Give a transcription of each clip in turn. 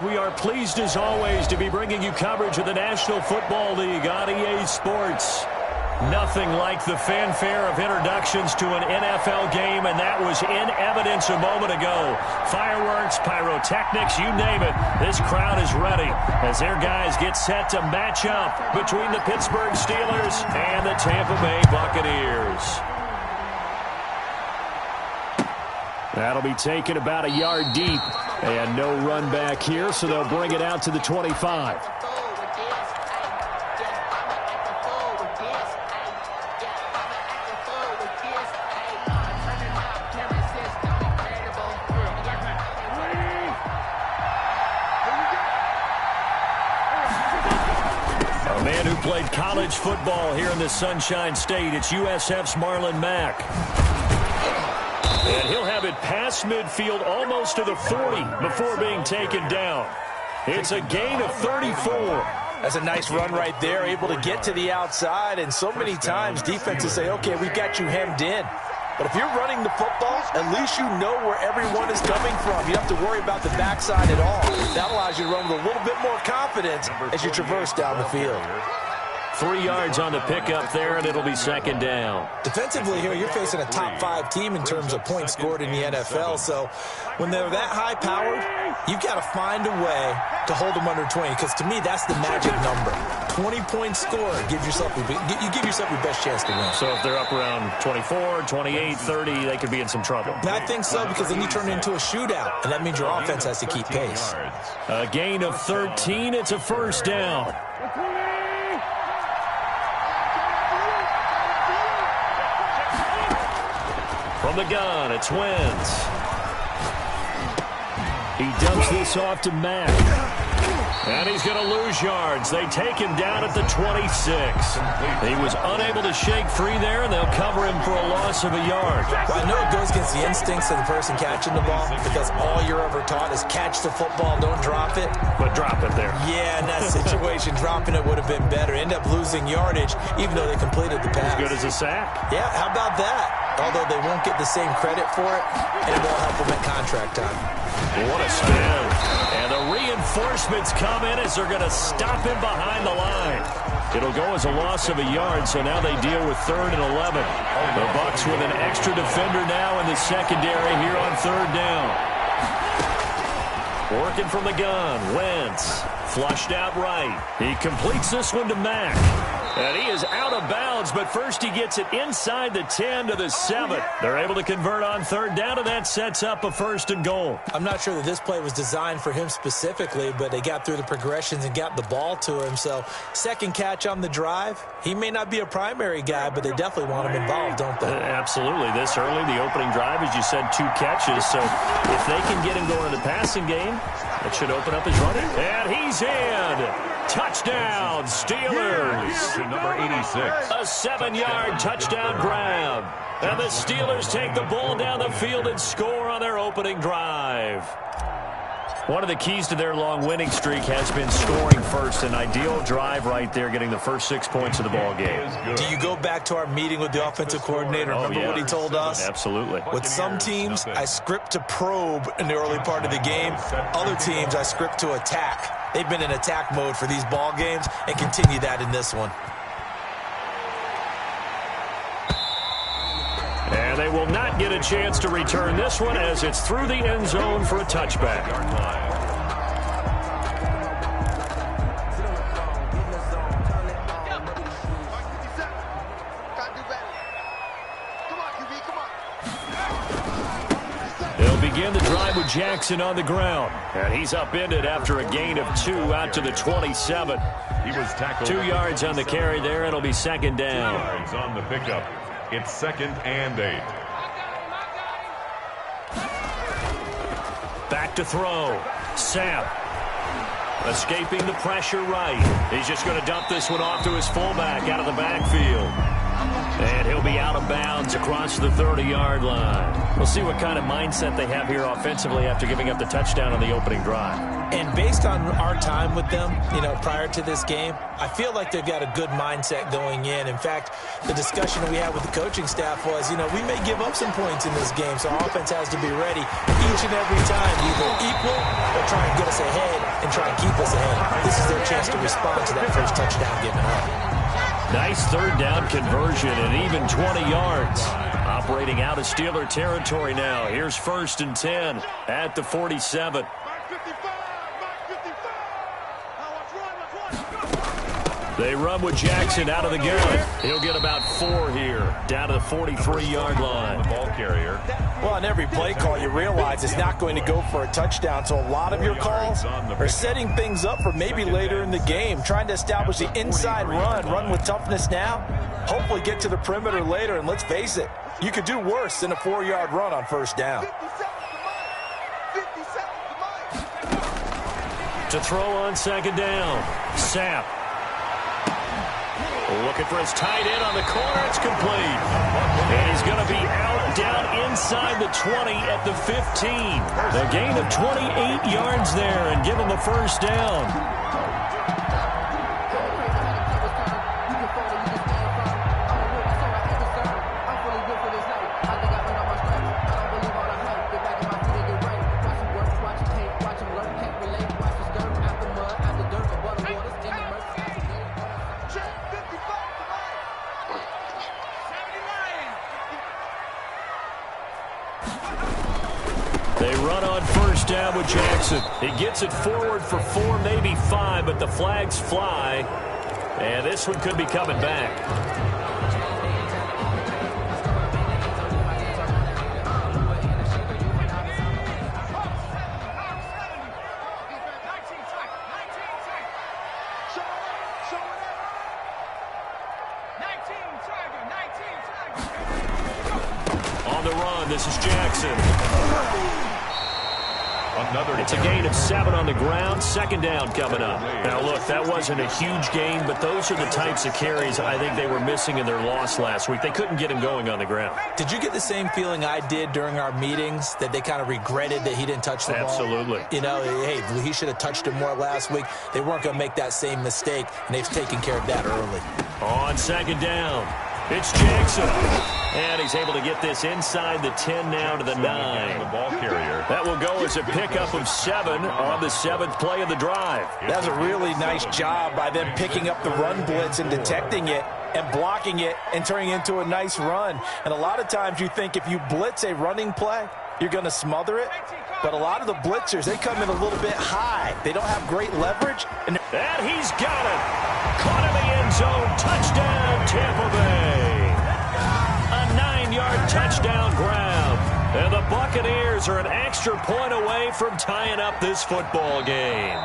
We are pleased as always to be bringing you coverage of the National Football League on EA Sports. Nothing like the fanfare of introductions to an NFL game, and that was in evidence a moment ago. Fireworks, pyrotechnics, you name it. This crowd is ready as their guys get set to match up between the Pittsburgh Steelers and the Tampa Bay Buccaneers. That'll be taken about a yard deep, and no run back here, so they'll bring it out to the 25. Played college football here in the Sunshine State. It's USF's Marlon Mack. And he'll have it past midfield almost to the 40 before being taken down. It's a gain of 34. That's a nice run right there, able to get to the outside. And so many times defenses say, okay, we've got you hemmed in. But if you're running the football, at least you know where everyone is coming from. You don't have to worry about the backside at all. That allows you to run with a little bit more confidence as you traverse down the field. 3 yards on the pickup there, and it'll be second down. Defensively here, you're facing a top-5 team in terms of points scored in the NFL. So when they're that high-powered, you've got to find a way to hold them under 20, because to me, that's the magic number. 20-point score, you give yourself your best chance to win. So if they're up around 24, 28, 30, they could be in some trouble. I think so, because then you turn it into a shootout, and that means your offense has to keep pace. A gain of 13, it's a first down. From the gun, it's Wentz. He dumps this off to Mack. And he's going to lose yards. They take him down at the 26. He was unable to shake free there, and they'll cover him for a loss of a yard. Well, I know it goes against the instincts of the person catching the ball, because all you're ever taught is catch the football, don't drop it. But drop it there. Yeah, in that situation, dropping it would have been better. End up losing yardage, even though they completed the pass. As good as a sack. Yeah, how about that? Although they won't get the same credit for it, and it won't help them at contract time. What a spin. And the reinforcements come in as they're going to stop him behind the line. It'll go as a loss of a yard, so now they deal with 3rd and 11. The Bucs with an extra defender now in the secondary here on 3rd down. Working from the gun, Wentz. Flushed out right. He completes this one to Mack. And he is out of bounds, but first he gets it inside the 10 to the 7. They're able to convert on 3rd down, and that sets up a 1st and goal. I'm not sure that this play was designed for him specifically, but they got through the progressions and got the ball to him. So, second catch on the drive. He may not be a primary guy, but they definitely want him involved, don't they? Absolutely. This early, the opening drive, as you said, 2 catches. So, if they can get him going in the passing game, it should open up his running. And he's in. Touchdown, Steelers. Number 86. A 7-yard touchdown grab. And the Steelers take the ball down the field and score on their opening drive. One of the keys to their long winning streak has been scoring first. An ideal drive right there, getting the first 6 points of the ball game. Do you go back to our meeting with the offensive coordinator? Remember what he told us? Absolutely. With some teams, I script to probe in the early part of the game. Other teams, I script to attack. They've been in attack mode for these ball games and continue that in this one. And they will not get a chance to return this one as it's through the end zone for a touchback. They'll begin the drive with Jackson on the ground. And he's upended after a gain of 2 out to the 27. He was tackled. 2 yards on the carry there. It'll be second down. 2 yards on the pickup. It's 2nd and 8. Back to throw. Sapp. Escaping the pressure right. He's just going to dump this one off to his fullback out of the backfield. And he'll be out of bounds across the 30-yard line. We'll see what kind of mindset they have here offensively after giving up the touchdown on the opening drive. And based on our time with them, prior to this game, I feel like they've got a good mindset going in. In fact, the discussion that we had with the coaching staff was, we may give up some points in this game, so our offense has to be ready each and every time, either equal or try and get us ahead and try and keep us ahead. This is their chance to respond to that first touchdown given up. Nice third down conversion and even 20 yards. Operating out of Steeler territory now. Here's 1st and 10 at the 47. They run with Jackson out of the gun. He'll get about 4 here, down to the 43-yard line. The ball carrier. Well, on every play call, you realize it's not going to go for a touchdown, so a lot of your calls are setting things up for maybe later in the game, trying to establish the inside run with toughness now, hopefully get to the perimeter later, and let's face it, you could do worse than a 4-yard run on first down. To throw on second down, Sapp. Looking for his tight end on the corner. It's complete. And he's going to be out down inside the 20 at the 15. A gain of 28 yards there and give him a first down. They run on first down with Jackson. He gets it forward for 4, maybe 5, but the flags fly. And this one could be coming back. On the run, this is Jackson. It's a gain of 7 on the ground. Second down coming up. Now, look, that wasn't a huge gain, but those are the types of carries I think they were missing in their loss last week. They couldn't get him going on the ground. Did you get the same feeling I did during our meetings, that they kind of regretted that he didn't touch the ball? Absolutely. Hey, he should have touched it more last week. They weren't going to make that same mistake, and they've taken care of that early. On second down, it's Jackson. And he's able to get this inside the 10 now to the 9. The ball carrier. That will go as a pickup of 7 on the 7th play of the drive. That's a really nice job by them picking up the run blitz and detecting it and blocking it and turning it into a nice run. And a lot of times you think if you blitz a running play, you're going to smother it. But a lot of the blitzers, they come in a little bit high. They don't have great leverage. And he's got it. Caught in the end zone. Touchdown, Tampa Bay. A 9-yard touchdown grab. And the Buccaneers are an extra point away from tying up this football game.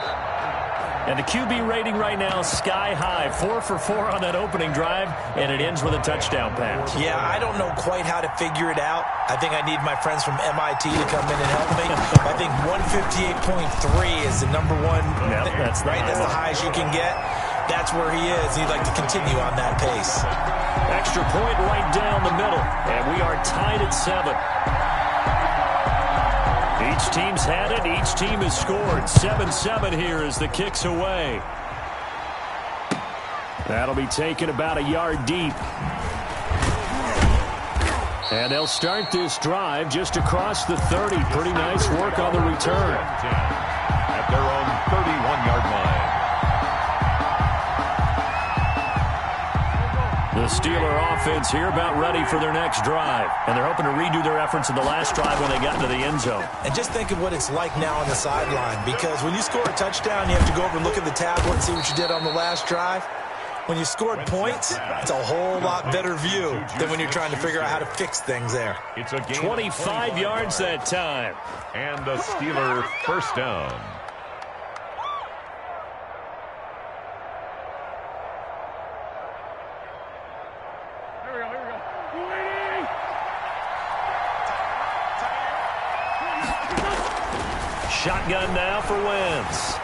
And the QB rating right now, sky high. 4 for 4 on that opening drive, and it ends with a touchdown pass. Yeah, I don't know quite how to figure it out. I think I need my friends from MIT to come in and help me. I think 158.3 is the number one. Yep, that's right. That's the highest you can get. That's where he is. He'd like to continue on that pace. Extra point right down the middle, and we are tied at 7. Each team's had it. Each team has scored. 7-7 here as the kick's away. That'll be taken about a yard deep. And they'll start this drive just across the 30. Pretty nice work on the return. At their own 31-yard line. The Steeler offense here about ready for their next drive. And they're hoping to redo their efforts in the last drive when they got into the end zone. And just think of what it's like now on the sideline. Because when you score a touchdown, you have to go over and look at the tablet and see what you did on the last drive. When you scored points, it's a whole lot better view than when you're trying to figure out how to fix things there. It's a gain 25 yards that time. And a Steeler first down. Shotgun now for Wentz.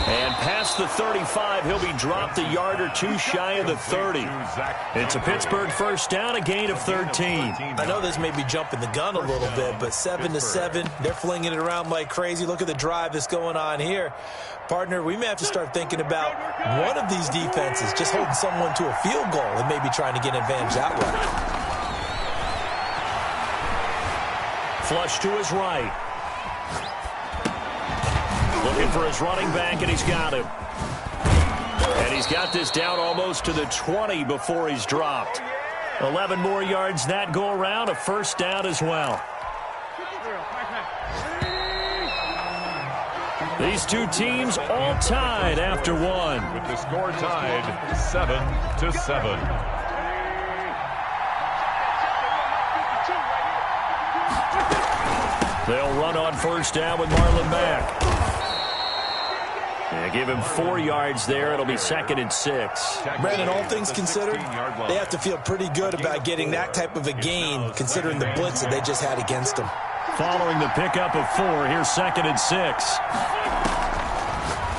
And past the 35, he'll be dropped a yard or two shy of the 30. It's a Pittsburgh first down, a gain of 13. I know this may be jumping the gun a little bit, but 7-7, they're flinging it around like crazy. Look at the drive that's going on here. Partner, we may have to start thinking about one of these defenses just holding someone to a field goal and maybe trying to get an advantage that way. Flush to his right. Looking for his running back, and he's got him. And he's got this down almost to the 20 before he's dropped. 11 more yards that go around, a first down as well. These two teams all tied after one. With the score tied 7-7. They'll run on first down with Marlon Mack. Yeah, give him 4 yards there. It'll be 2nd and 6. Brandon, all things considered, they have to feel pretty good about getting that type of a gain, considering the blitz that they just had against them. Following the pickup of 4, here's 2nd and 6.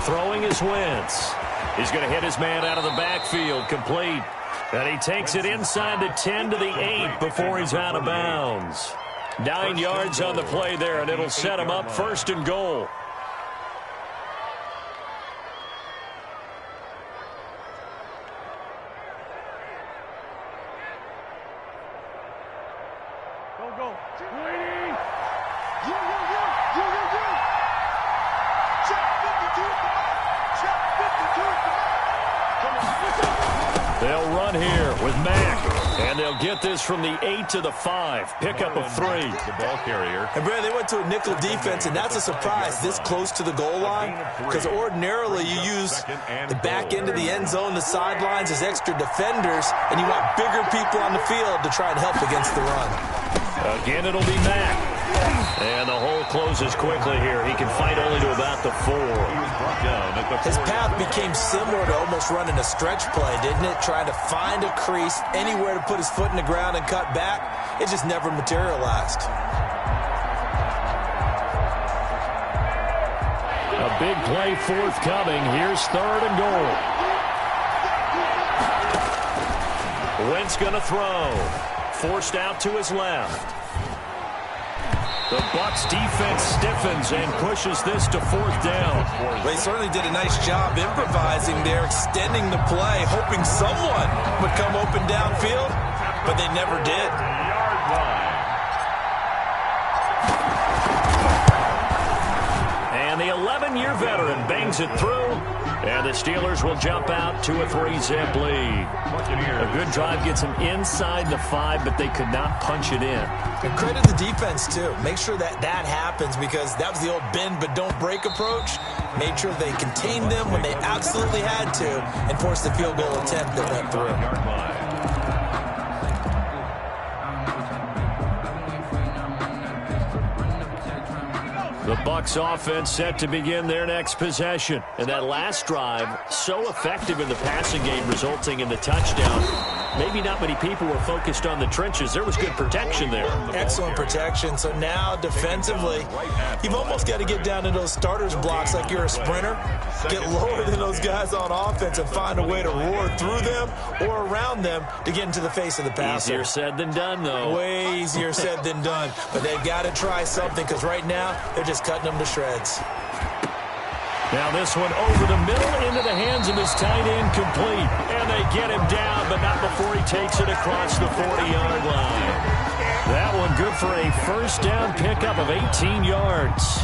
Throwing is Wentz. He's going to hit his man out of the backfield, complete. And he takes it inside the 10 to the 8 before he's out of bounds. 9 yards on the play there, and it'll set him up 1st and goal. They'll run here with Mack, and they'll get this from the 8 to the 5. Pickup of 3. The ball carrier. And, Brad, they went to a nickel defense, and that's a surprise this close to the goal line, because ordinarily you use the back end of the end zone, the sidelines as extra defenders, and you want bigger people on the field to try and help against the run. Again, it'll be Mack. And the hole closes quickly here. He can fight only to about the 4. His path became similar to almost running a stretch play, didn't it? Trying to find a crease, anywhere to put his foot in the ground and cut back. It just never materialized. A big play forthcoming. Here's 3rd and goal. Wentz going to throw. Forced out to his left. The Bucs defense stiffens and pushes this to 4th down. They certainly did a nice job improvising there, extending the play, hoping someone would come open downfield, but they never did. And the 11-year veteran bangs it through, and the Steelers will jump out to a 3-zip lead. A good drive gets them inside the 5, but they could not punch it in. And credit the defense, too. Make sure that happens, because that was the old bend but don't break approach. Made sure they contained them when they absolutely had to and forced the field goal attempt that went through. The Bucs offense set to begin their next possession. And that last drive, so effective in the passing game, resulting in the touchdown. Maybe not many people were focused on the trenches. There was good protection there. Excellent protection. So now, defensively, you've almost got to get down to those starters blocks like you're a sprinter. Get lower than those guys on offense and find a way to roar through them or around them to get into the face of the passer. Easier said than done, though. Way easier said than done. But they've got to try something, because right now, they're just cutting them to shreds. Now this one over the middle into the hands of his tight end, complete. And they get him down, but not before he takes it across the 40-yard line. That one good for a first down pickup of 18 yards.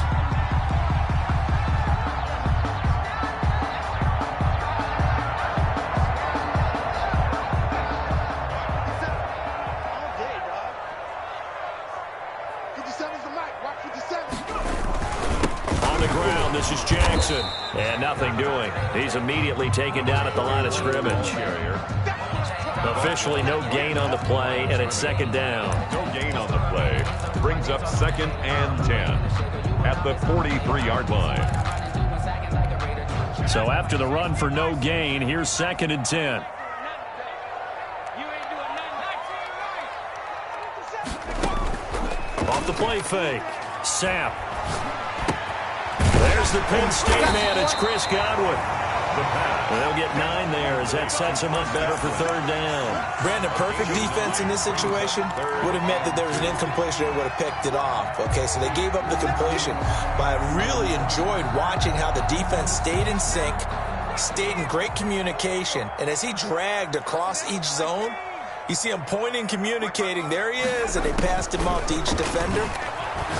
This is Jackson, and nothing doing. He's immediately taken down at the line of scrimmage. Officially no gain on the play, and it's 2nd down. No gain on the play. Brings up 2nd and 10 at the 43-yard line. So after the run for no gain, here's 2nd and 10. Off the play fake. Sapp. There's is the Penn State man. It's Chris Godwin. They'll get 9 there as that sets him up better for third down. Brandon, perfect defense in this situation would have meant that there was an incompletion that would have picked it off. Okay, so they gave up the completion. But I really enjoyed watching how the defense stayed in sync, stayed in great communication, and as he dragged across each zone, you see him pointing, communicating. There he is, and they passed him off to each defender.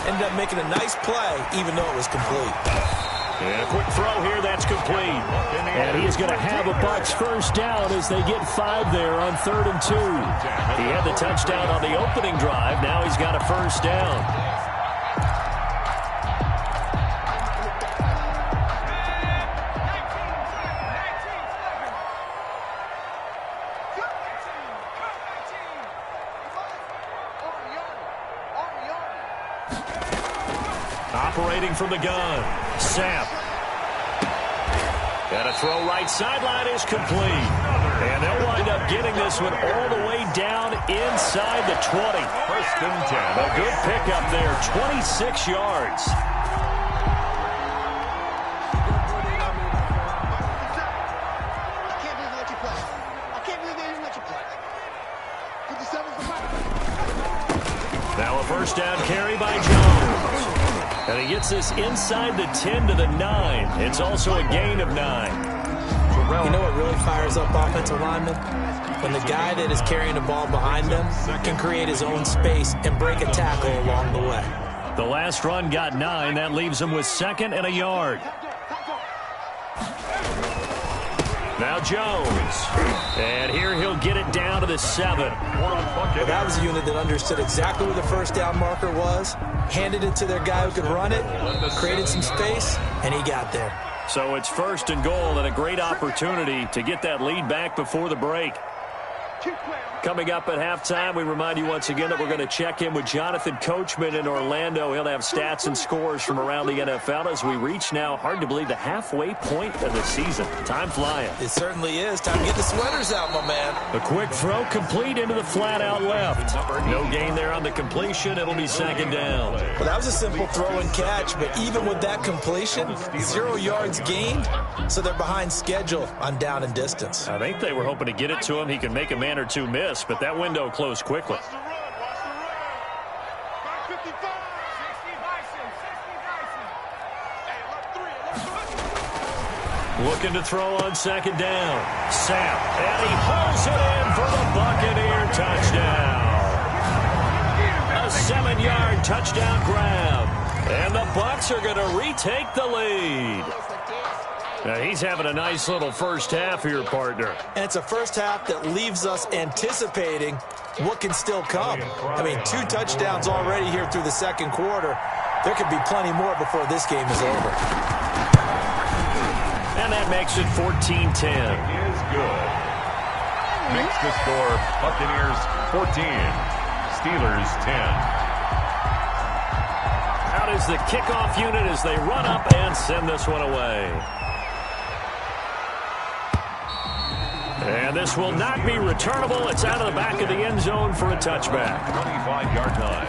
Ended up making a nice play, even though it was complete. And a quick throw here, that's complete. And he's going to have a Bucs first down as they get 5 there on 3rd and 2. He had the touchdown on the opening drive. Now he's got a first down. Operating from the gun, Sam. And a throw right sideline is complete. And they'll wind up getting this one all the way down inside the 20. First and 10. A good pickup there, 26 yards. Now a first down carry by Jones. And he gets this inside the 10 to the 9. It's also a gain of 9. You know what really fires up offensive linemen? When the guy that is carrying the ball behind them can create his own space and break a tackle along the way. The last run got 9. That leaves him with 2nd and a yard. Now Jones. And here he'll get it down to the 7. Well, that was a unit that understood exactly where the first down marker was, handed it to their guy who could run it, created some space, and he got there. So it's 1st and goal and a great opportunity to get that lead back before the break. Coming up at halftime, we remind you once again that we're going to check in with Jonathan Coachman in Orlando. He'll have stats and scores from around the NFL as we reach now, hard to believe, the halfway point of the season. Time flying. It certainly is. Time to get the sweaters out, my man. A quick throw complete into the flat out left. No gain there on the completion. It'll be 2nd down. Well, that was a simple throw and catch, but even with that completion, 0 yards gained, so they're behind schedule on down and distance. I think they were hoping to get it to him. He can make a man or two miss, but that window closed quickly. Looking to throw on 2nd down. Sam, and he hauls it in for the Buccaneer touchdown. A 7-yard touchdown grab. And the Bucs are going to retake the lead. Now he's having a nice little first half here, partner. And it's a first half that leaves us anticipating what can still come. I mean, 2 touchdowns already here through the 2nd quarter. There could be plenty more before this game is over. And that makes it 14-10. Is good. Makes the score Buccaneers 14, Steelers 10. Out is the kickoff unit as they run up and send this one away. And this will not be returnable. It's out of the back of the end zone for a touchback. 25-yard line.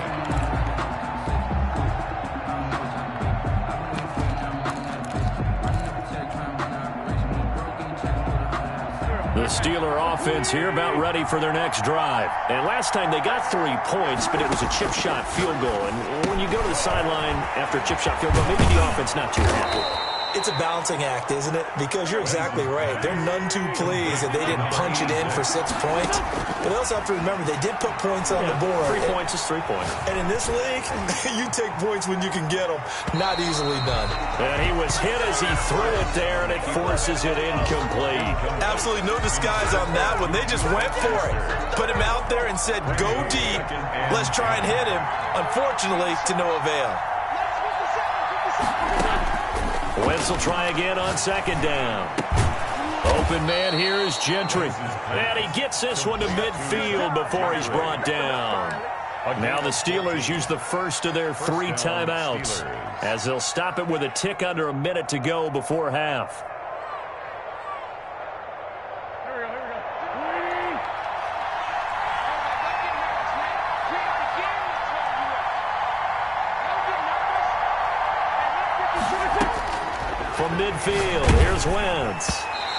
The Steeler offense here about ready for their next drive. And last time they got 3 points, but it was a chip shot field goal. And when you go to the sideline after a chip shot field goal, maybe the offense not too happy. It's a balancing act, isn't it? Because you're exactly right. They're none too pleased that they didn't punch it in for 6 points. But they also have to remember they did put points on the board. 3 points is 3 points. And in this league, you take points when you can get them. Not easily done. And he was hit as he threw it there, and it forces it incomplete. Absolutely no disguise on that one. They just went for it. Put him out there and said, go deep. Let's try and hit him. Unfortunately, to no avail. Wentz will try again on 2nd down. Open man here is Gentry. And he gets this one to midfield before he's brought down. Now the Steelers use the first of their 3 timeouts as they'll stop it with a tick under a minute to go before half. from midfield. Here's Wentz.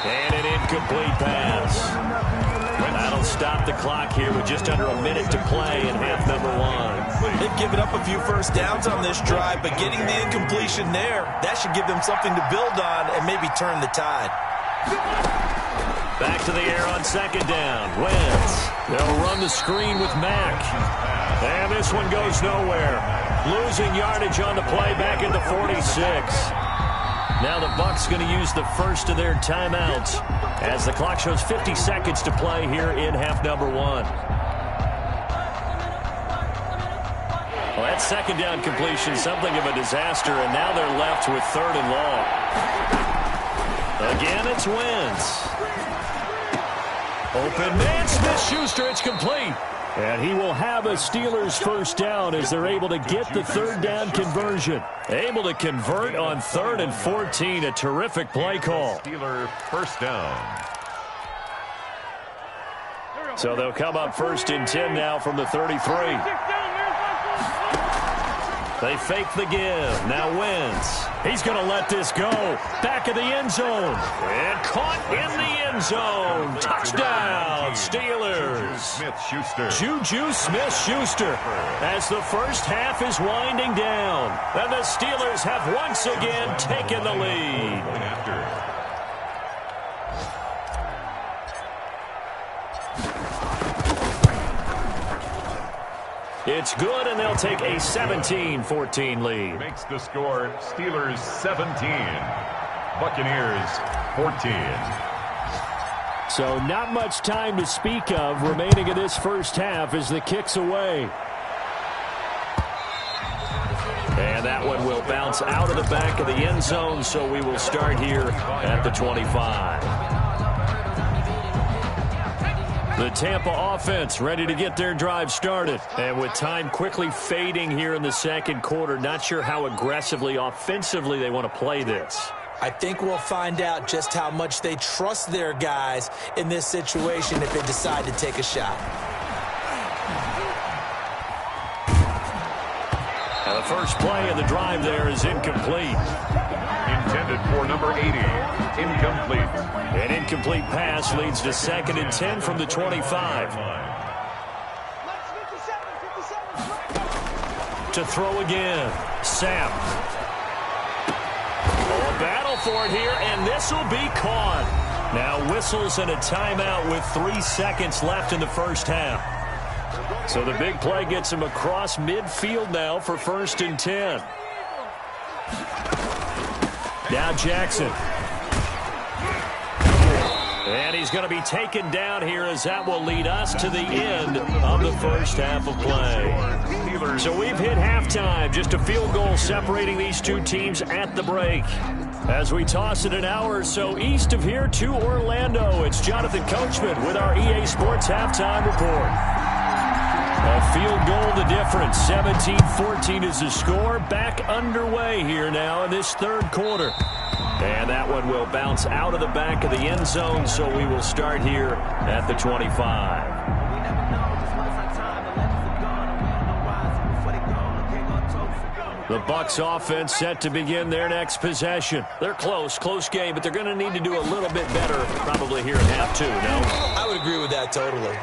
And an incomplete pass. That'll stop the clock here with just under a minute to play in half number one. They've given up a few first downs on this drive, but getting the incompletion there, that should give them something to build on and maybe turn the tide. Back to the air on second down. Wentz. They'll run the screen with Mack. And this one goes nowhere. Losing yardage on the play back at the 46. Now the Bucs going to use the first of their timeouts as the clock shows 50 seconds to play here in half number one. Well, that second down completion, something of a disaster, and now they're left with third and long. Again, it's Wentz. Open man, Smith-Schuster, it's complete. And he will have a Steelers first down as they're able to get the third down conversion. Able to convert on 3rd and 14. A terrific play call. Steeler first down. So they'll come up 1st and 10 now from the 33. They fake the give. Now Wentz. He's going to let this go. Back of the end zone. And caught in the end zone. Touchdown, Steelers. Smith-Schuster. Juju Smith-Schuster. As the first half is winding down. And the Steelers have once again taken the lead. It's good, and they'll take a 17-14 lead. Makes the score Steelers 17, Buccaneers 14. So not much time to speak of remaining in this first half as the kick's away. And that one will bounce out of the back of the end zone, so we will start here at the 25. The Tampa offense ready to get their drive started. And with time quickly fading here in the second quarter, not sure how aggressively, offensively they want to play this. I think we'll find out just how much they trust their guys in this situation if they decide to take a shot. Now the first play of the drive there is incomplete. Intended for number 80, incomplete. An incomplete pass leads to 2nd and 10 from the 25. To throw again, Sam. Oh, battle for it here, and this will be caught. Now whistles and a timeout with 3 seconds left in the first half. So the big play gets him across midfield now for 1st and 10. Now Jackson. And he's going to be taken down here as that will lead us to the end of the first half of play. So we've hit halftime. Just a field goal separating these two teams at the break. As we toss it an hour or so east of here to Orlando, it's Jonathan Coachman with our EA Sports Halftime Report. A field goal the difference. 17-14 is the score. Back underway here now in this third quarter. And that one will bounce out of the back of the end zone, so we will start here at the 25. The Bucs offense set to begin their next possession. They're close game, but they're going to need to do a little bit better probably here in half two, no? I would agree with that totally.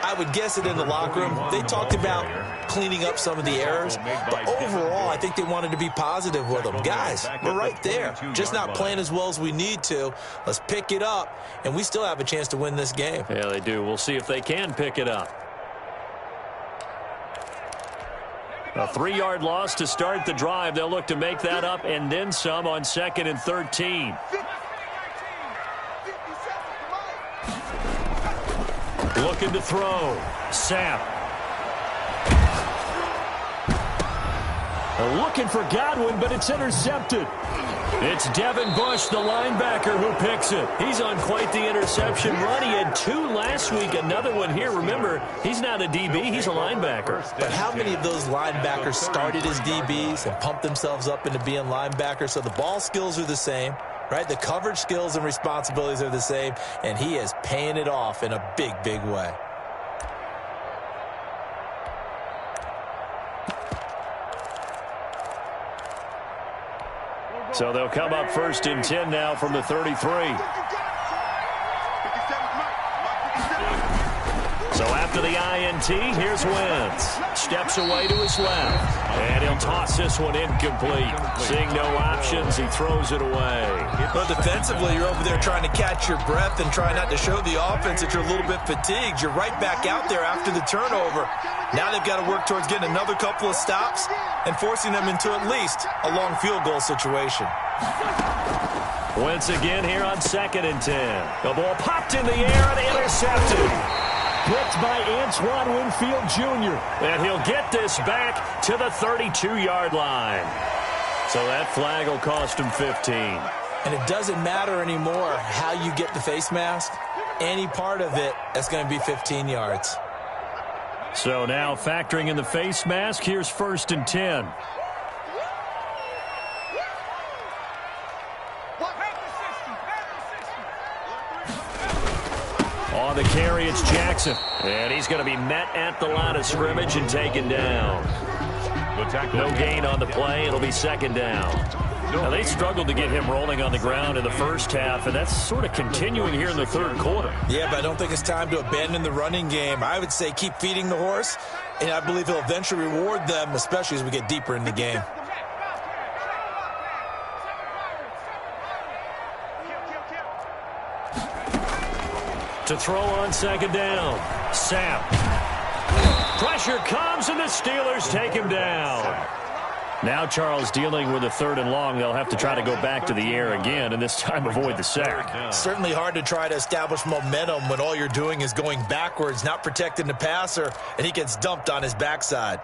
I would guess it in the locker room. They talked about cleaning up some of the errors, but overall, I think they wanted to be positive with them. Guys, we're right there. Just not playing as well as we need to. Let's pick it up, and we still have a chance to win this game. Yeah, they do. We'll see if they can pick it up. A 3-yard loss to start the drive. They'll look to make that up and then some on 2nd and 13. Looking to throw. Sapp. Looking for Godwin, but it's intercepted. It's Devin Bush, the linebacker, who picks it. He's on quite the interception run. He had 2 last week, another one here. Remember, he's not a DB, he's a linebacker. But how many of those linebackers started as DBs and pumped themselves up into being linebackers? So the ball skills are the same, right? The coverage skills and responsibilities are the same, and he is paying it off in a big, big way. So they'll come up 1st and 10 now from the 33. So after the INT, here's Wentz. Steps away to his left. And he'll toss this one incomplete. Seeing no options, he throws it away. But defensively, you're over there trying to catch your breath and try not to show the offense that you're a little bit fatigued. You're right back out there after the turnover. Now they've got to work towards getting another couple of stops and forcing them into at least a long field goal situation. Wentz again here on 2nd and 10. The ball popped in the air and intercepted. Picked by Antoine Winfield Jr. And he'll get this back to the 32-yard line. So that flag will cost him 15. And it doesn't matter anymore how you get the face mask. Any part of it, that's going to be 15 yards. So now factoring in the face mask, here's 1st and 10. On the carry, it's Jackson. And he's going to be met at the line of scrimmage and taken down. No gain on the play. It'll be 2nd down. Now, they struggled to get him rolling on the ground in the first half, and that's sort of continuing here in the 3rd quarter. Yeah, but I don't think it's time to abandon the running game. I would say keep feeding the horse, and I believe he'll eventually reward them, especially as we get deeper in the game. To throw on 2nd down. Sam. Pressure comes, and the Steelers take him down. Now Charles dealing with a 3rd and long. They'll have to try to go back to the air again, and this time avoid the sack. Certainly hard to try to establish momentum when all you're doing is going backwards, not protecting the passer, and he gets dumped on his backside.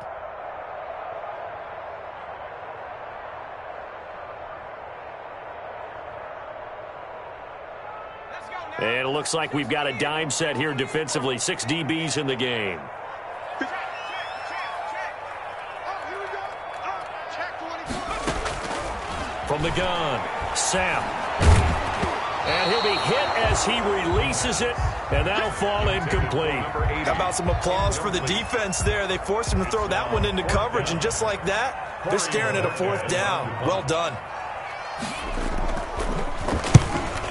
And it looks like we've got a dime set here defensively. 6 DBs in the game. From the gun, Sam. And he'll be hit as he releases it, and that'll fall incomplete. How about some applause for the defense there? They forced him to throw that one into coverage, and just like that, they're staring at a 4th down. Well done.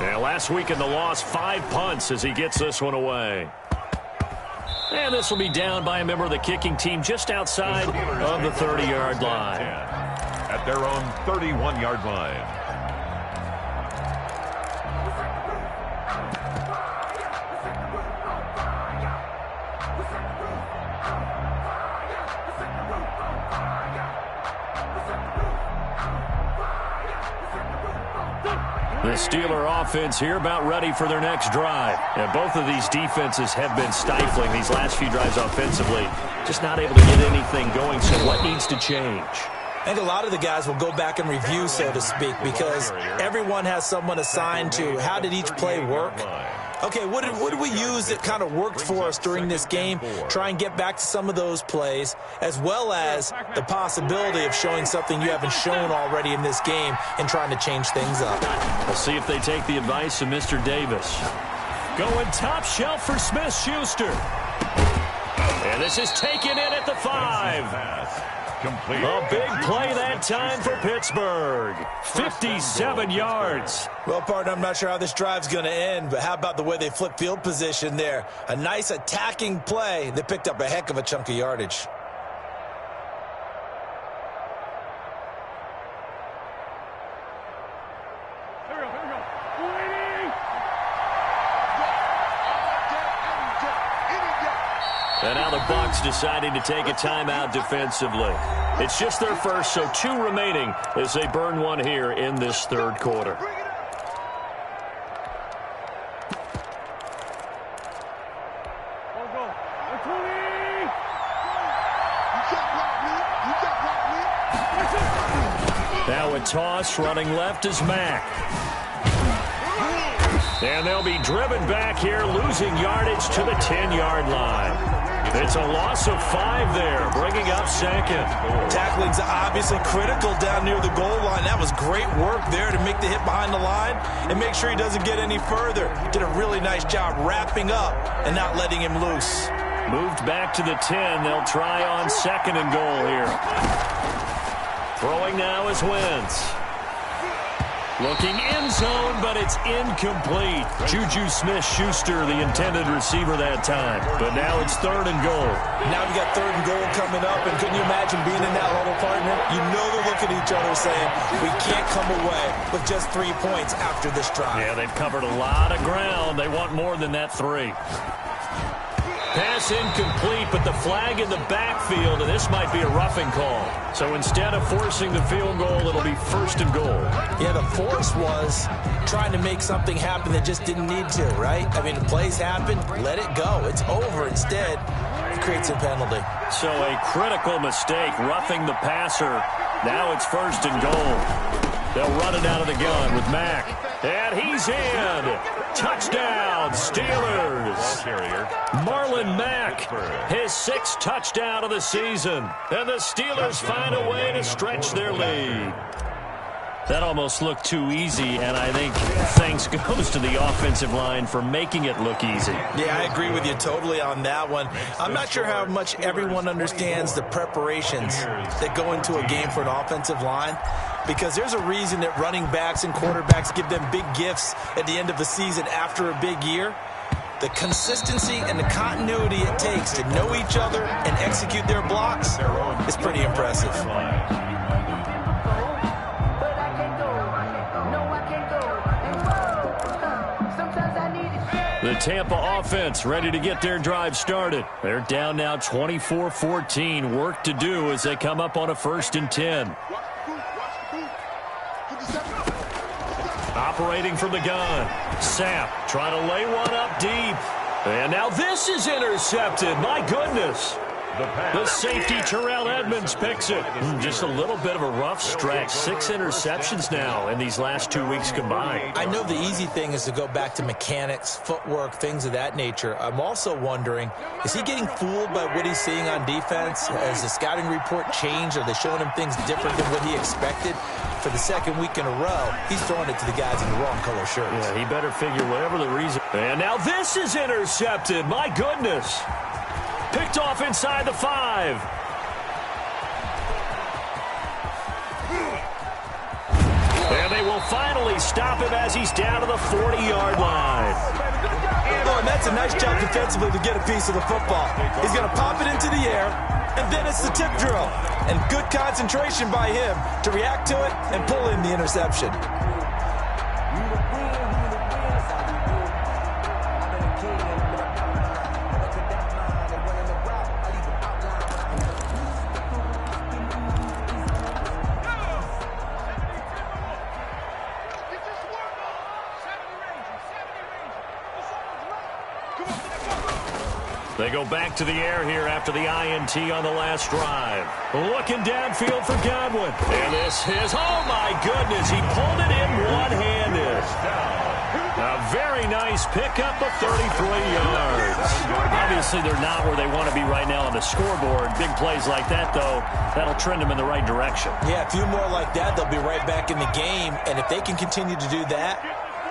And last week in the loss, 5 punts as he gets this one away. And this will be down by a member of the kicking team just outside of the 30-yard line. At their own 31-yard line. The Steeler offense here about ready for their next drive. And both of these defenses have been stifling these last few drives offensively. Just not able to get anything going. So what needs to change? I think a lot of the guys will go back and review, so to speak, because everyone has someone assigned to how did each play work. Okay, what did we use that kind of worked for us during this game? Try and get back to some of those plays, as well as the possibility of showing something you haven't shown already in this game and trying to change things up. We'll see if they take the advice of Mr. Davis. Going top shelf for Smith-Schuster. And this is taken in at the 5. Complete. A big play that time for Pittsburgh. 57 yards. Well, partner, I'm not sure how this drive's going to end, but how about the way they flip field position there? A nice attacking play. They picked up a heck of a chunk of yardage. And now the Bucs deciding to take a timeout defensively. It's just their first, so 2 remaining as they burn one here in this 3rd quarter. Now a toss running left is Mack. And they'll be driven back here, losing yardage to the 10-yard line. It's a loss of 5 there, bringing up 2nd. Tackling's obviously critical down near the goal line. That was great work there to make the hit behind the line and make sure he doesn't get any further. Did a really nice job wrapping up and not letting him loose. Moved back to the 10. They'll try on 2nd and goal here. Throwing now is Wentz. Looking end zone, but it's incomplete. Juju Smith-Schuster, the intended receiver that time. But now it's 3rd and goal. Now we got 3rd and goal coming up, and couldn't you imagine being in that huddle, partner? You know they're looking at each other saying, we can't come away with just 3 points after this drive. Yeah, they've covered a lot of ground. They want more than that 3. Pass incomplete, but the flag in the backfield, and this might be a roughing call. So instead of forcing the field goal, it'll be 1st and goal. Yeah, the force was trying to make something happen that just didn't need to, right? I mean, the plays happen, let it go. It's over. Instead, it creates a penalty. So a critical mistake, roughing the passer. Now it's 1st and goal. They'll run it out of the gun with Mack. And he's in. Touchdown, Steelers. Marlon Mack, his 6th touchdown of the season. And the Steelers find a way to stretch their lead. That almost looked too easy, and I think thanks goes to the offensive line for making it look easy. Yeah, I agree with you totally on that one. I'm not sure how much everyone understands the preparations that go into a game for an offensive line, because there's a reason that running backs and quarterbacks give them big gifts at the end of the season after a big year. The consistency and the continuity it takes to know each other and execute their blocks is pretty impressive. The Tampa offense ready to get their drive started. They're down now 24-14. Work to do as they come up on a 1st and 10. Operating from the gun. Sapp trying to lay one up deep. And now this is intercepted. My goodness. The safety, Terrell Edmonds, picks it. Just a little bit of a rough stretch. 6 interceptions now in these last 2 weeks combined. I know the easy thing is to go back to mechanics, footwork, things of that nature. I'm also wondering, is he getting fooled by what he's seeing on defense? Has the scouting report changed? Are they showing him things different than what he expected? For the 2nd week in a row, he's throwing it to the guys in the wrong color shirts. Yeah, he better figure whatever the reason. And now this is intercepted. My goodness. Picked off inside the 5. And they will finally stop him as he's down to the 40-yard line. Oh, and that's a nice job defensively to get a piece of the football. He's going to pop it into the air, and then it's the tip drill. And good concentration by him to react to it and pull in the interception. They go back to the air here after the INT on the last drive. Looking downfield for Godwin. And this is, oh my goodness, he pulled it in one-handed. A very nice pickup of 33 yards. Obviously, they're not where they want to be right now on the scoreboard. Big plays like that, though, that'll trend them in the right direction. Yeah, a few more like that, they'll be right back in the game. And if they can continue to do that,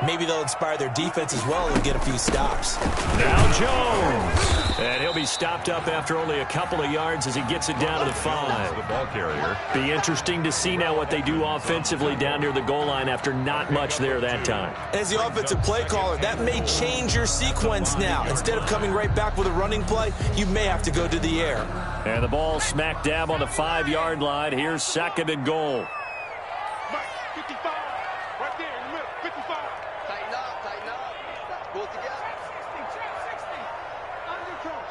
maybe they'll inspire their defense as well and get a few stops. Now Jones. And he'll be stopped up after only a couple of yards as he gets it down to the 5. The ball carrier. Be interesting to see now what they do offensively down near the goal line after not much there that time. As the offensive play caller, that may change your sequence now. Instead of coming right back with a running play, you may have to go to the air. And the ball smack dab on the 5-yard line. Here's 2nd and goal. 55, right there in the middle, 55. Tighten up, pull it together. 60, under coach.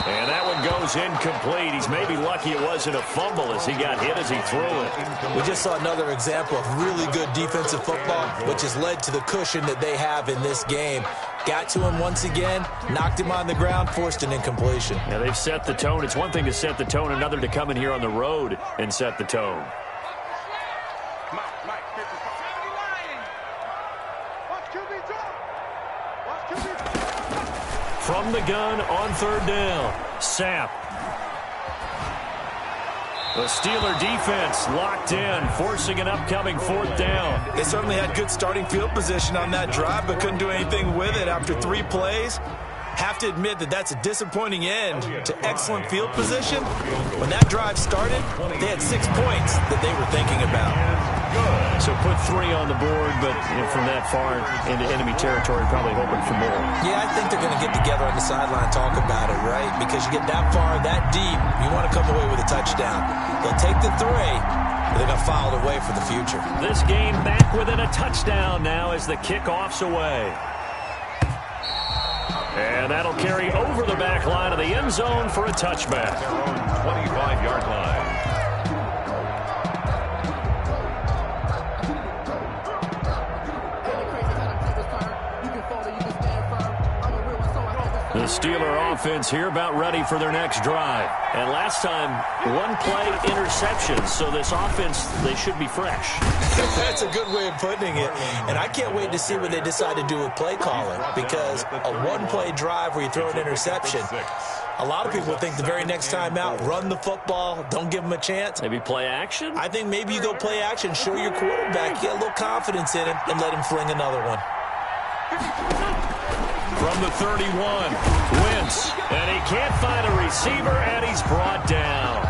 And that one goes incomplete. He's maybe lucky it wasn't a fumble as he got hit as he threw it. We just saw another example of really good defensive football, which has led to the cushion that they have in this game. Got to him once again, knocked him on the ground, forced an incompletion. Yeah, they've set the tone. It's one thing to set the tone, another to come in here on the road and set the tone. Mike, 55. Watch QB drop. Watch QB drop. From the gun on 3rd down, Sapp. The Steeler defense locked in, forcing an upcoming 4th down. They certainly had good starting field position on that drive, but couldn't do anything with it after 3 plays. Have to admit that that's a disappointing end to excellent field position. When that drive started, they had 6 points that they were thinking about. So put 3 on the board, but from that far into enemy territory, probably hoping for more. Yeah, I think they're going to get together on the sideline and talk about it, right? Because you get that far, that deep, you want to come away with a touchdown. They'll take the 3, but they're going to file it away for the future. This game back within a touchdown now as the kickoff's away. And that'll carry over the back line of the end zone for a touchback. Their own 25-yard line. The Steeler offense here about ready for their next drive. And last time, 1-play interception. So this offense, they should be fresh. That's a good way of putting it. And I can't wait to see what they decide to do with play calling. Because a 1-play drive where you throw an interception, a lot of people think the very next time out, run the football, don't give them a chance. Maybe play action? I think maybe you go play action, show your quarterback, get a little confidence in him, and let him fling another one. From the 31, Wentz, and he can't find a receiver, and he's brought down.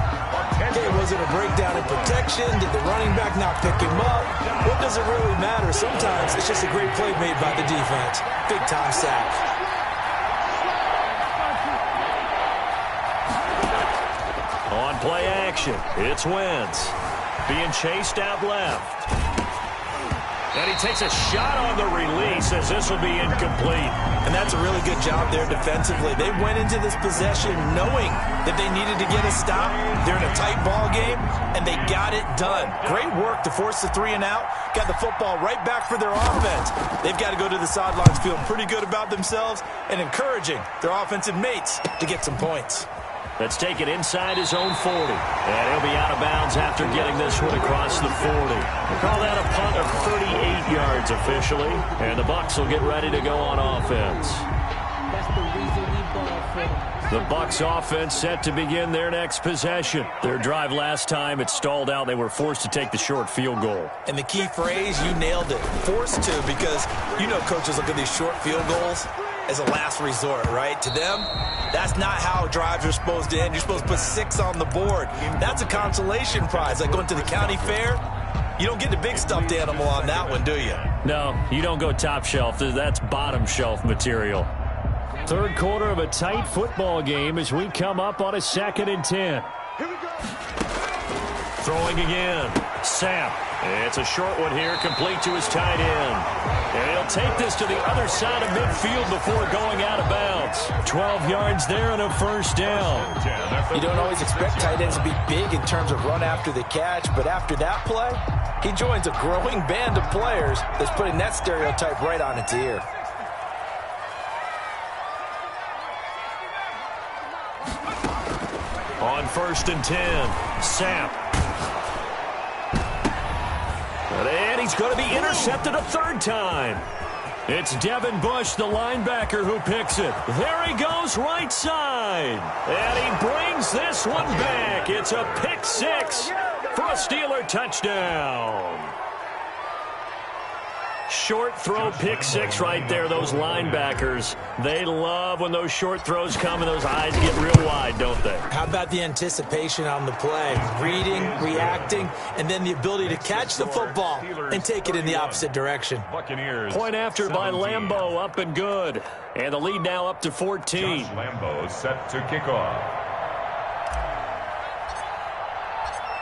Okay, was it a breakdown in protection? Did the running back not pick him up? What does it really matter? Sometimes it's just a great play made by the defense. Big-time sack. On play action, it's Wentz. Being chased out left. And he takes a shot on the release as this will be incomplete. And that's a really good job there defensively. They went into this possession knowing that they needed to get a stop. They're in a tight ball game, and they got it done. Great work to force the 3 and out. Got the football right back for their offense. They've got to go to the sidelines feeling pretty good about themselves and encouraging their offensive mates to get some points. Let's take it inside his own 40. And he'll be out of bounds after getting this one across the 40. We'll call that a punt of 38 yards officially. And the Bucs will get ready to go on offense. The Bucs offense set to begin their next possession. Their drive last time, it stalled out. They were forced to take the short field goal. And the key phrase, you nailed it. Forced to, because you know coaches look at these short field goals as a last resort, right? To them, that's not how drives are supposed to end. You're supposed to put 6 on the board. That's a consolation prize. Like going to the county fair, you don't get the big stuffed animal on that one, do you? No, you don't go top shelf. That's bottom shelf material. Third quarter of a tight football game as we come up on a 2nd and 10. Here we go. Throwing again. Sapp. It's a short one here, complete to his tight end. And he'll take this to the other side of midfield before going out of bounds. 12 yards there and a first down. You don't always expect tight ends to be big in terms of run after the catch, but after that play, he joins a growing band of players that's putting that stereotype right on its ear. On 1st and 10, Sapp. And he's going to be intercepted a 3rd time. It's Devin Bush, the linebacker, who picks it. There he goes, right side. And he brings this one back. It's a pick 6 for a Steeler touchdown. Short throw pick 6 right there. Those linebackers, they love when those short throws come and those eyes get real wide, don't they? How about the anticipation on the play? Reading, reacting, and then the ability to catch the football and take it in the opposite direction. Buccaneers. Point after by Lambeau, up and good. And the lead now up to 14. Josh Lambeau set to kick off.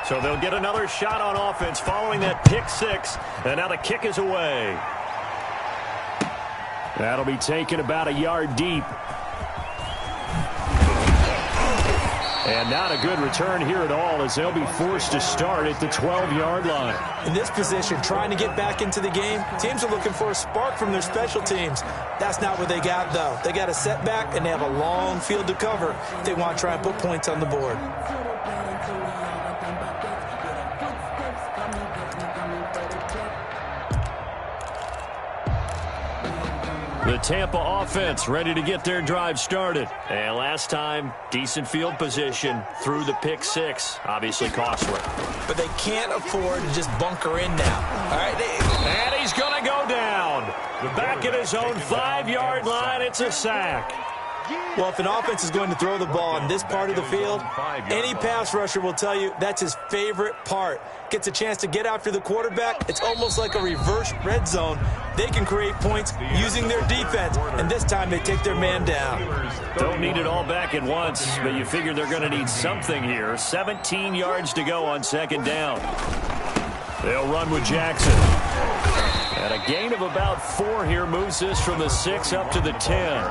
So they'll get another shot on offense following that pick 6. And now the kick is away. That'll be taken about a yard deep. And not a good return here at all as they'll be forced to start at the 12-yard line. In this position, trying to get back into the game, teams are looking for a spark from their special teams. That's not what they got, though. They got a setback, and they have a long field to cover if they want to try and put points on the board. The Tampa offense ready to get their drive started. And last time, decent field position through the pick 6. Obviously costly. But they can't afford to just bunker in now. All right, and he's going to go down. Back at his own 5-yard line, it's a sack. Well, if an offense is going to throw the ball on this part of the field, any pass rusher will tell you that's his favorite part. Gets a chance to get after the quarterback. It's almost like a reverse red zone. They can create points using their defense, and this time they take their man down. Don't need it all back at once, but you figure they're going to need something here. 17 yards to go on second down. They'll run with Jackson. And a gain of about 4 here moves this from the 6 up to the 10.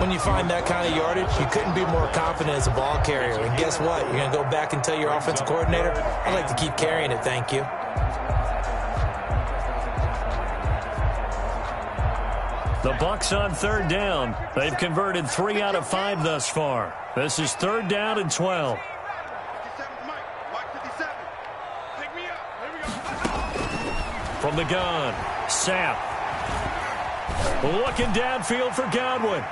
When you find that kind of yardage, you couldn't be more confident as a ball carrier. And guess what? You're going to go back and tell your offensive coordinator, I'd like to keep carrying it, thank you. The Bucs on third down. They've converted 3 out of 5 thus far. This is third down and 12. From the gun, Sapp. Looking downfield for Godwin.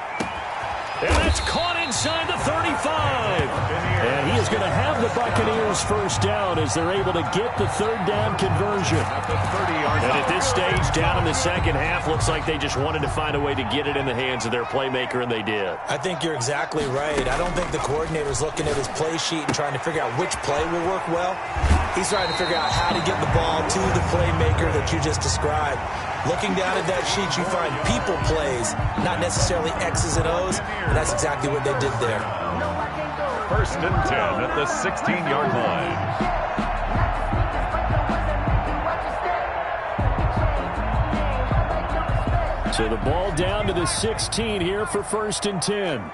And that's caught inside the 35. And he is going to have the Buccaneers first down as they're able to get the third down conversion. And at this stage, down in the second half, looks like they just wanted to find a way to get it in the hands of their playmaker, and they did. I think you're exactly right. I don't think the coordinator's looking at his play sheet and trying to figure out which play will work well. He's trying to figure out how to get the ball to the playmaker that you just described. Looking down at that sheet, you find people plays, not necessarily X's and O's, and that's exactly what they did there. First and 10 at the 16-yard line. So the ball down to the 16 here for first and 10.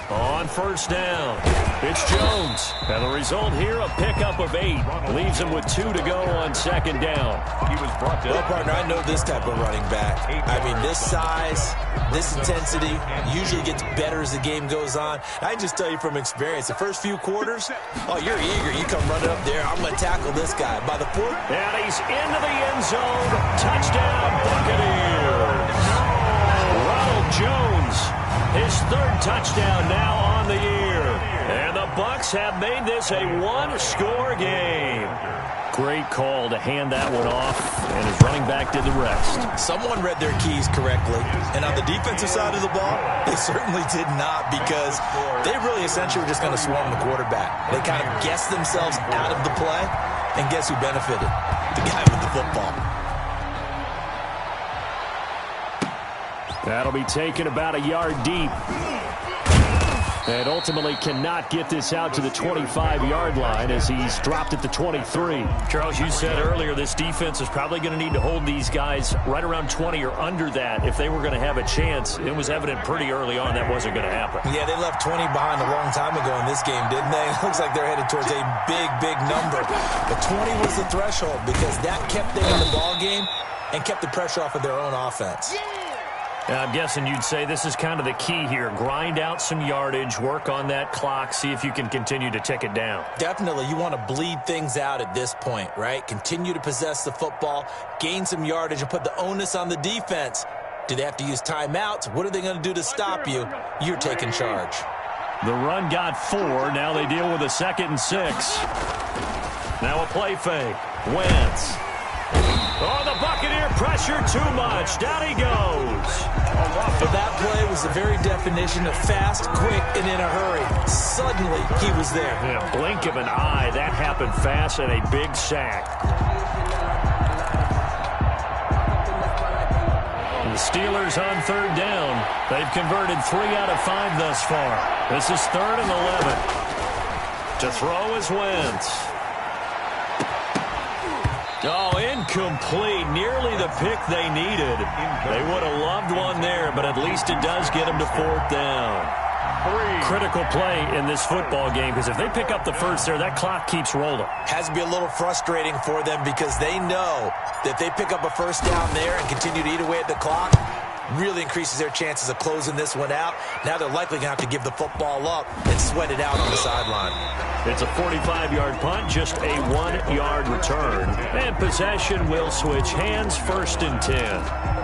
On first down, it's Jones. And the result here, a pickup of 8. Leaves him with 2 to go on second down. He was brought down. Well, partner, I know this type of running back. I mean, this size, this intensity usually gets better as the game goes on. I can just tell you from experience, the first few quarters, oh, you're eager. You come running up there. I'm going to tackle this guy. By the fourth, and he's into the end zone. Touchdown, Buccaneers. Ronald Jones, his third touchdown now on the year. And the Bucs have made this a one-score game. Great call to hand that one off, and his running back did the rest. Someone read their keys correctly, and on the defensive side of the ball, they certainly did not, because they really essentially were just going to swarm the quarterback. They kind of guessed themselves out of the play, and guess who benefited? The guy with the football. That'll be taken about a yard deep. And ultimately cannot get this out to the 25-yard line as he's dropped at the 23. Charles, you said earlier this defense is probably going to need to hold these guys right around 20 or under that if they were going to have a chance. It was evident pretty early on that wasn't going to happen. Yeah, they left 20 behind a long time ago in this game, didn't they? It looks like they're headed towards a big, big number. But 20 was the threshold because that kept them in the ball game and kept the pressure off of their own offense. I'm guessing you'd say this is kind of the key here. Grind out some yardage, work on that clock, see if you can continue to tick it down. Definitely. You want to bleed things out at this point, right? Continue to possess the football, gain some yardage, and put the onus on the defense. Do they have to use timeouts? What are they going to do to stop you? You're taking charge. The run got 4. Now they deal with a 2nd and 6. Now a play fake. Wentz. Oh, the Buccaneer pressure too much. Down he goes. But that play was the very definition of fast, quick, and in a hurry. Suddenly, he was there. Yeah, blink of an eye. That happened fast and a big sack. The Steelers on third down. They've converted 3 out of 5 thus far. This is 3rd and 11. To throw is Wentz. Oh, incomplete. Nearly the pick they needed. They would have loved one there, but at least it does get them to 4th down. Critical play in this football game, because if they pick up the first there, that clock keeps rolling. Has to be a little frustrating for them because they know that they pick up a first down there and continue to eat away at the clock, really increases their chances of closing this one out. Now they're likely going to have to give the football up and sweat it out on the sideline. It's a 45-yard punt, just a 1-yard return. And possession will switch hands, 1st and 10.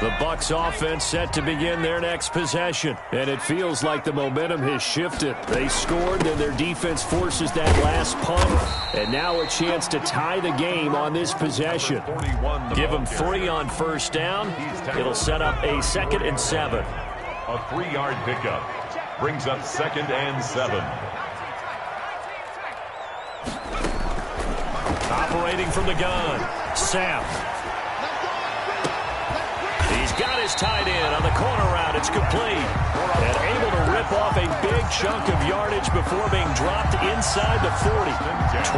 The Bucs offense set to begin their next possession. And it feels like the momentum has shifted. They scored, then their defense forces that last punt. And now a chance to tie the game on this possession. Give them 3 on first down. It'll set up a 2nd and 7. A 3-yard pickup brings up 2nd and 7. Operating from the gun, Sam. He's got his tight end on the corner route. It's complete. And able to rip off a big chunk of yardage before being dropped inside the 40.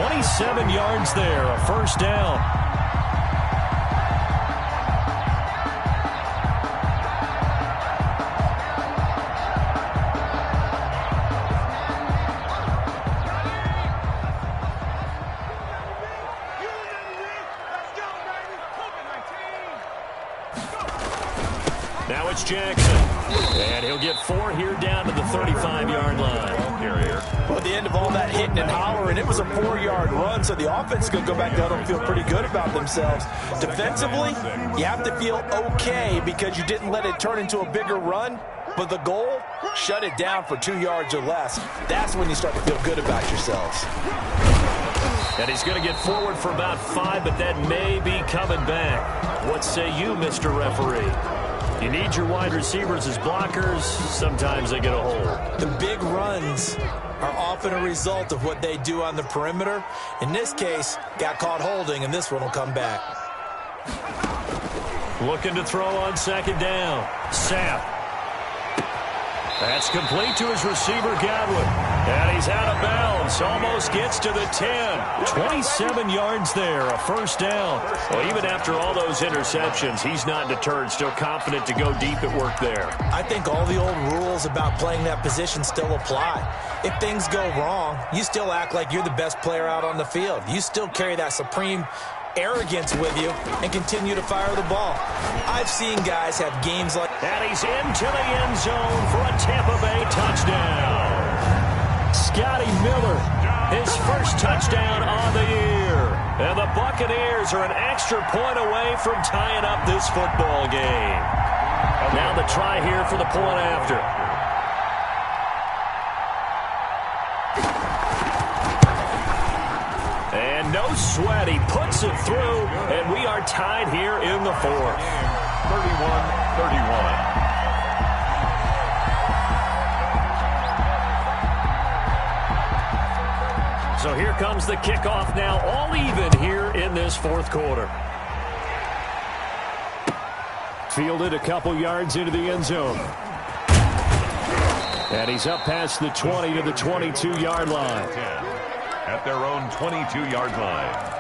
27 yards there, a first down. Now it's Jackson. And he'll get 4 here down to the 35-yard line. Well, at the end of all that hitting and hollering, it was a 4-yard run, so the offense is going to go back down and feel pretty good about themselves. Defensively, you have to feel okay because you didn't let it turn into a bigger run, but the goal, shut it down for 2 yards or less. That's when you start to feel good about yourselves. And he's going to get forward for about 5, but that may be coming back. What say you, Mr. Referee? You need your wide receivers as blockers. Sometimes they get a hold. The big runs are often a result of what they do on the perimeter. In this case, got caught holding, and this one will come back. Looking to throw on 2nd down. Sapp. That's complete to his receiver, Godwin. And he's out of bounds. Almost gets to the 10. 27 yards there, a first down. Well, even after all those interceptions, he's not deterred, still confident to go deep at work there. I think all the old rules about playing that position still apply. If things go wrong, you still act like you're the best player out on the field. You still carry that supreme arrogance with you and continue to fire the ball. I've seen guys have games like... And he's into the end zone for a Tampa Bay touchdown. Scotty Miller, his first touchdown on the year. And the Buccaneers are an extra point away from tying up this football game. Now the try here for the point after. And no sweat, he puts it through, and we are tied here in the 4th. 31-31. So here comes the kickoff now, all even here in this 4th quarter. Fielded a couple yards into the end zone. And he's up past the 20 to the 22-yard line. At their own 22-yard line.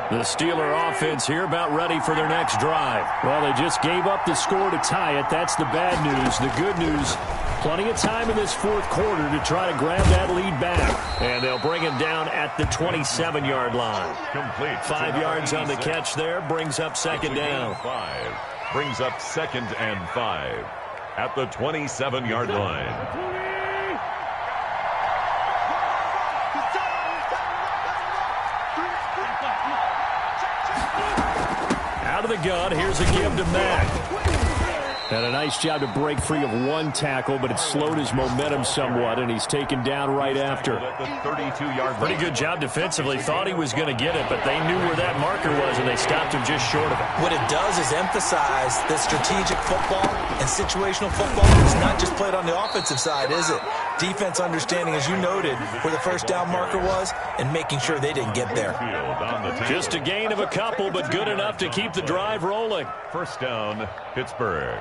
The Steeler offense here about ready for their next drive. Well, they just gave up the score to tie it. That's the bad news. The good news, plenty of time in this 4th quarter to try to grab that lead back. And they'll bring him down at the 27-yard line. Complete. 5 yards on the catch there. Brings up 2nd down. 5. Brings up 2nd and 5. At the 27-yard line. Out of the gun, here's a give to Mack. And a nice job to break free of one tackle, but it slowed his momentum somewhat, and he's taken down right after. Pretty good job defensively. Thought he was going to get it, but they knew where that marker was, and they stopped him just short of it. What it does is emphasize that strategic football and situational football is not just played on the offensive side, is it? Defense understanding, as you noted, where the first down marker was and making sure they didn't get there. Just a gain of a couple, but good enough to keep the drive rolling. First down, Pittsburgh.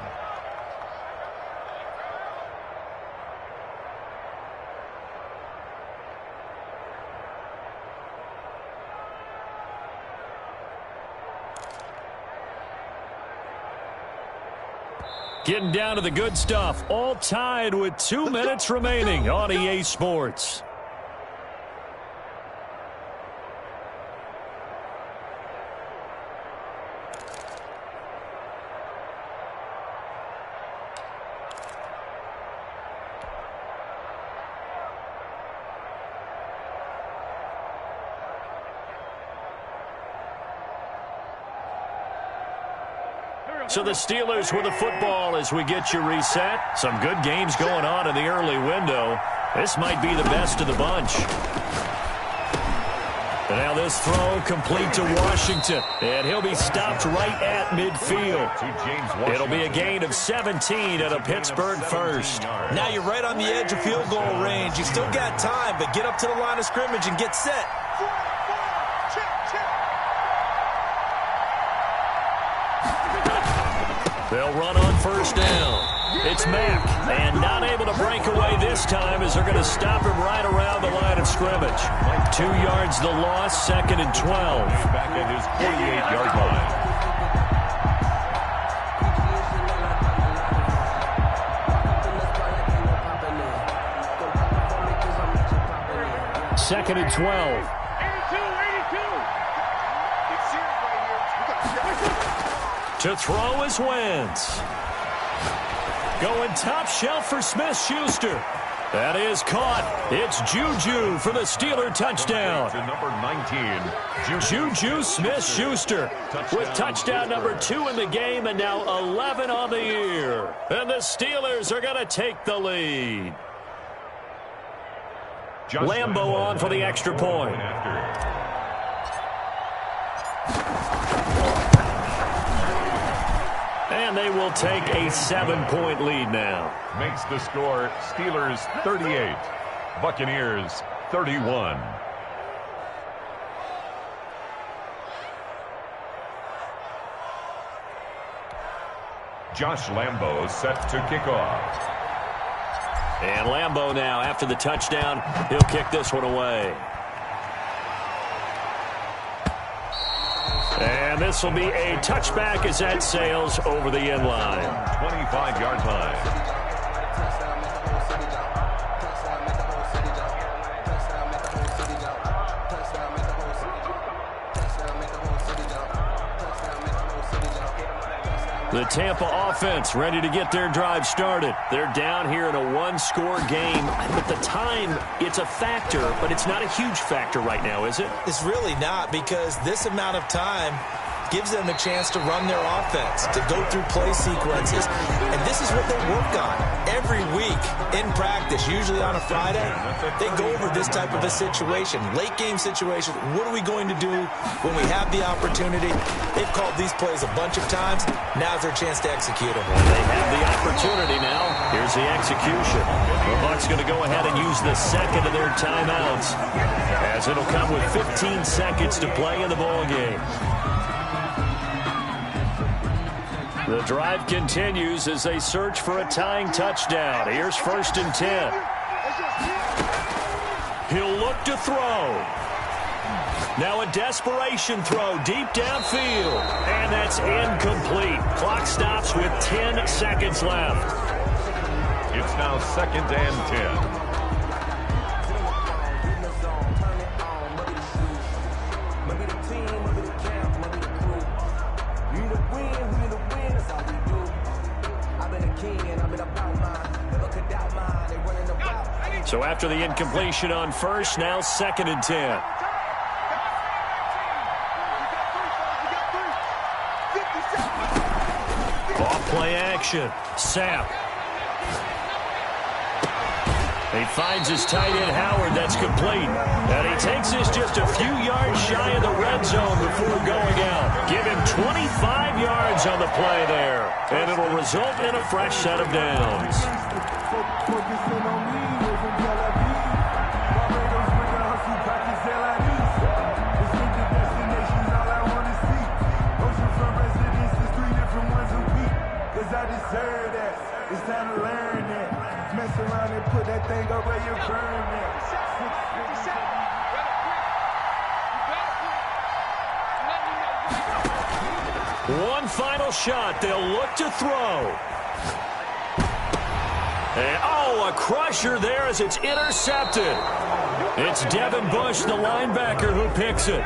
Getting down to the good stuff. All tied with 2 minutes remaining on EA Sports. So the Steelers with the football as we get you reset. Some good games going on in the early window. This might be the best of the bunch. And now this throw complete to Washington. And he'll be stopped right at midfield. It'll be a gain of 17 at a Pittsburgh first. Now you're right on the edge of field goal range. You still got time, but get up to the line of scrimmage and get set. They'll run on first down. It's Mack, and not able to break away this time as they're going to stop him right around the line of scrimmage. 2 yards the loss, 2nd and 12. Back at his 48-yard line. Second and 12. 82. To throw is Wentz. Going top shelf for Smith-Schuster. That is caught. It's Juju for the Steeler touchdown. To number 19, Juju Smith-Schuster with touchdown number 2 in the game and now 11 on the year. And the Steelers are going to take the lead. Lambo on for the extra point. And they will take a 7-point lead now. Makes the score Steelers 38, Buccaneers 31. Josh Lambo set to kick off. And Lambo now, after the touchdown, he'll kick this one away. And this will be a touchback as that sails over the end line. 25-yard line. The Tampa offense ready to get their drive started. They're down here in a one-score game. But the time, it's a factor, but it's not a huge factor right now, is it? It's really not, because this amount of time gives them a chance to run their offense, to go through play sequences. And this is what they work on every week in practice, usually on a Friday. They go over this type of a situation, late game situation. What are we going to do when we have the opportunity? They've called these plays a bunch of times. Now's their chance to execute them. They have the opportunity now. Here's the execution. The Bucs going to go ahead and use the second of their timeouts, as it'll come with 15 seconds to play in the ball game. The drive continues as they search for a tying touchdown. Here's 1st and 10. He'll look to throw. Now a desperation throw deep downfield. And that's incomplete. Clock stops with 10 seconds left. It's now 2nd and 10. So after the incompletion on first, now 2nd and 10. Off play action. Sapp. He finds his tight end Howard. That's complete. And he takes this just a few yards shy of the red zone before going out. Give him 25 yards on the play there. And it'll result in a fresh set of downs. It's time to learn that. Mess around and put that thing up where you burn that. One final shot. They'll look to throw. And, oh, a crusher there as it's intercepted. It's Devin Bush, the linebacker, who picks it.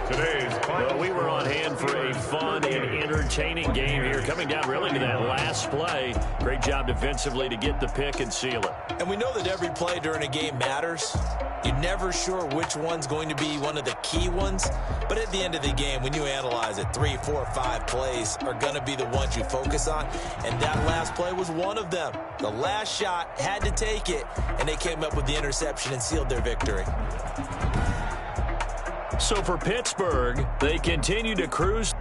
Today's Well, we were on hand for a fun and entertaining game here. Coming down really to that last play. Great job defensively to get the pick and seal it. And we know that every play during a game matters. You're never sure which one's going to be one of the key ones. But at the end of the game, when you analyze it, 3, 4, 5 plays are going to be the ones you focus on. And that last play was one of them. The last shot had to take it, and they came up with the interception and sealed their victory. So for Pittsburgh, they continue to cruise